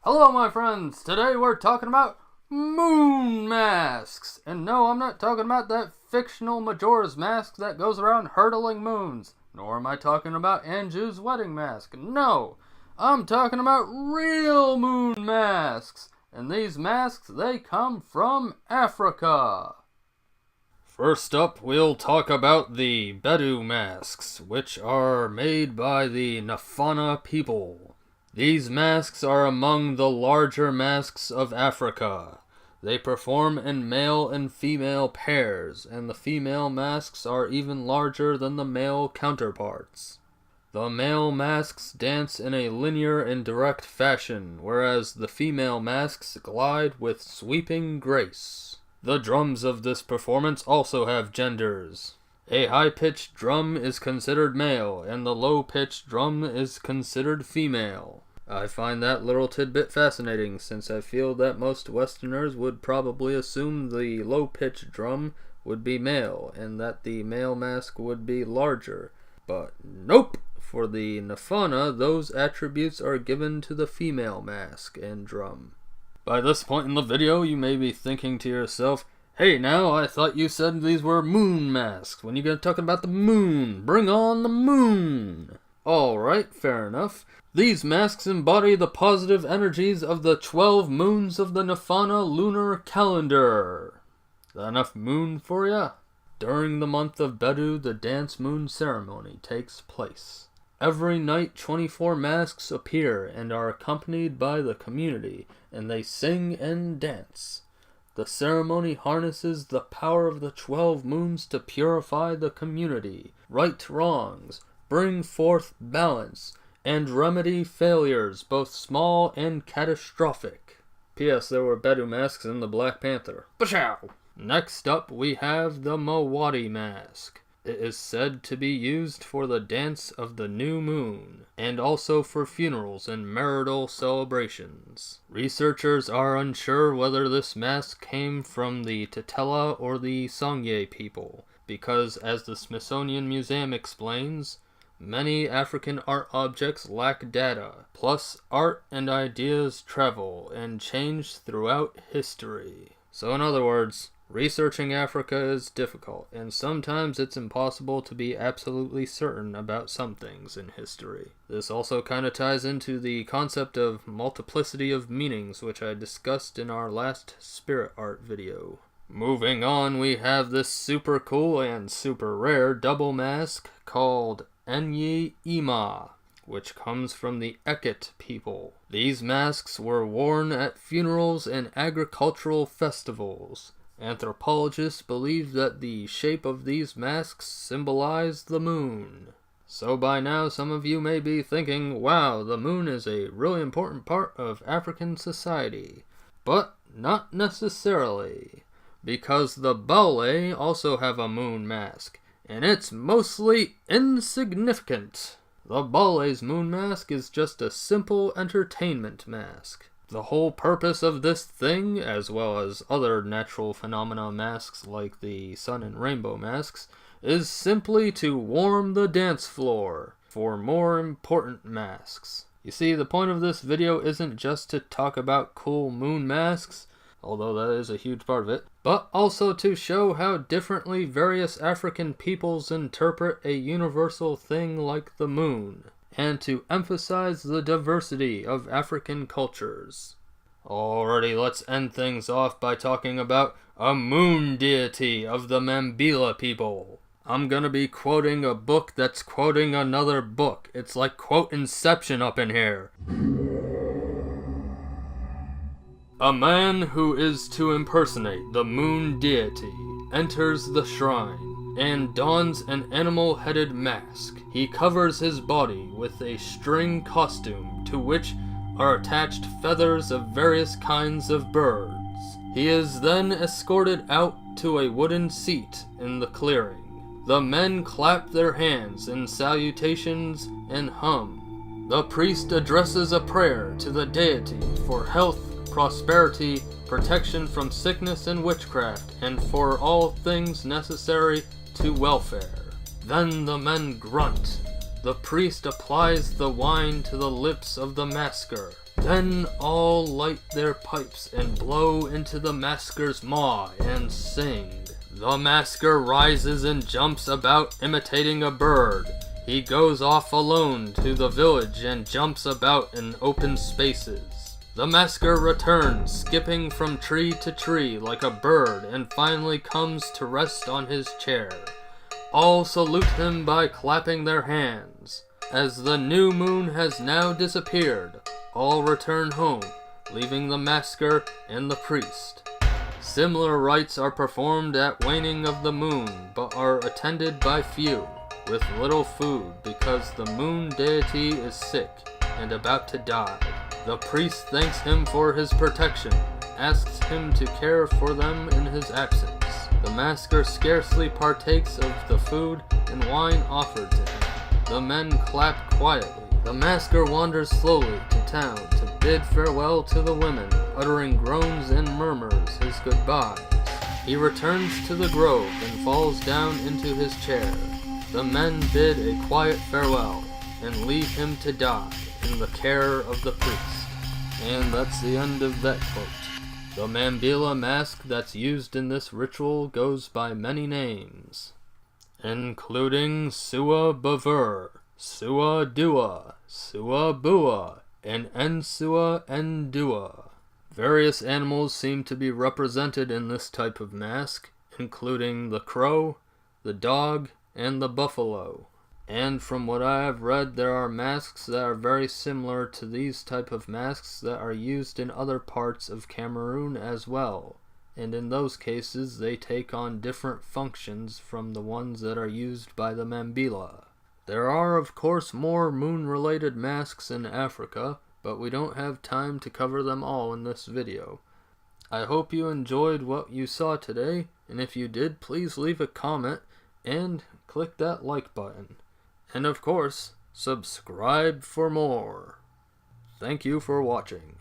Hello my friends, today we're talking about moon masks. And no, I'm not talking about that fictional Majora's mask that goes around hurtling moons. Nor am I talking about Anju's wedding mask. No, I'm talking about real moon masks. And these masks, they come from Africa. First up, we'll talk about the Betta Masks, which are made by the Nafana people. These masks are among the larger masks of Africa. They perform in male and female pairs, and the female masks are even larger than the male counterparts. The male masks dance in a linear and direct fashion, whereas the female masks glide with sweeping grace. The drums of this performance also have genders. A high-pitched drum is considered male, and the low-pitched drum is considered female. I find that little tidbit fascinating, since I feel that most Westerners would probably assume the low-pitched drum would be male, and that the male mask would be larger. But nope! For the Nafana, those attributes are given to the female mask and drum. By this point in the video, you may be thinking to yourself, hey now, I thought you said these were moon masks. When you get talking about the moon, bring on the moon! Alright, fair enough. These masks embody the positive energies of the 12 moons of the Nafana lunar calendar. That enough moon for ya? During the month of Betta, the dance moon ceremony takes place. Every night 24 masks appear and are accompanied by the community, and they sing and dance. The ceremony harnesses the power of the 12 moons to purify the community, right wrongs, bring forth balance, and remedy failures, both small and catastrophic. P.S. There were Betta Masks in the Black Panther. Bashow! Next up, we have the Watty Mask. It is said to be used for the dance of the new moon, and also for funerals and marital celebrations. Researchers are unsure whether this mask came from the Tetela or the Songye people, because, as the Smithsonian Museum explains, many African art objects lack data, plus art and ideas travel and change throughout history. So in other words, researching Africa is difficult, and sometimes it's impossible to be absolutely certain about some things in history. This also kind of ties into the concept of multiplicity of meanings, which I discussed in our last spirit art video. Moving on, we have this super cool and super rare double mask called Ima, which comes from the Eket people. These masks were worn at funerals and agricultural festivals. Anthropologists believe that the shape of these masks symbolize the moon. So by now some of you may be thinking, wow, the moon is a really important part of African society. But not necessarily, because the Baule also have a moon mask, and it's mostly insignificant. The Baule's moon mask is just a simple entertainment mask. The whole purpose of this thing, as well as other natural phenomena masks like the sun and rainbow masks, is simply to warm the dance floor for more important masks. You see, the point of this video isn't just to talk about cool moon masks, although that is a huge part of it, but also to show how differently various African peoples interpret a universal thing like the moon, and to emphasize the diversity of African cultures. Alrighty, let's end things off by talking about a moon deity of the Mambila people. I'm gonna be quoting a book that's quoting another book. It's like quote Inception up in here. A man who is to impersonate the moon deity enters the shrine and dons an animal-headed mask. He covers his body with a string costume to which are attached feathers of various kinds of birds. He is then escorted out to a wooden seat in the clearing. The men clap their hands in salutations and hum. The priest addresses a prayer to the deity for health, prosperity, protection from sickness and witchcraft, and for all things necessary to welfare. Then the men grunt. The priest applies the wine to the lips of the masker. Then all light their pipes and blow into the masker's maw and sing. The masker rises and jumps about imitating a bird. He goes off alone to the village and jumps about in open spaces. The masker returns, skipping from tree to tree like a bird, and finally comes to rest on his chair. All salute him by clapping their hands. As the new moon has now disappeared, all return home, leaving the masker and the priest. Similar rites are performed at waning of the moon, but are attended by few, with little food, because the moon deity is sick and about to die. The priest thanks him for his protection, asks him to care for them in his absence. The masker scarcely partakes of the food and wine offered to him. The men clap quietly. The masker wanders slowly to town to bid farewell to the women, uttering groans and murmurs his goodbyes. He returns to the grove and falls down into his chair. The men bid a quiet farewell and leave him to die in the care of the priest. And that's the end of that quote. The Mandela Mask that's used in this ritual goes by many names, including Sua Bavur, Sua Dua, Sua Bua, and Ensua Endua. Various animals seem to be represented in this type of mask, including the crow, the dog, and the buffalo. And from what I have read, there are masks that are very similar to these type of masks that are used in other parts of Cameroon as well. And in those cases, they take on different functions from the ones that are used by the Mambila. There are, of course, more moon-related masks in Africa, but we don't have time to cover them all in this video. I hope you enjoyed what you saw today, and if you did, please leave a comment and click that like button. And of course, subscribe for more. Thank you for watching.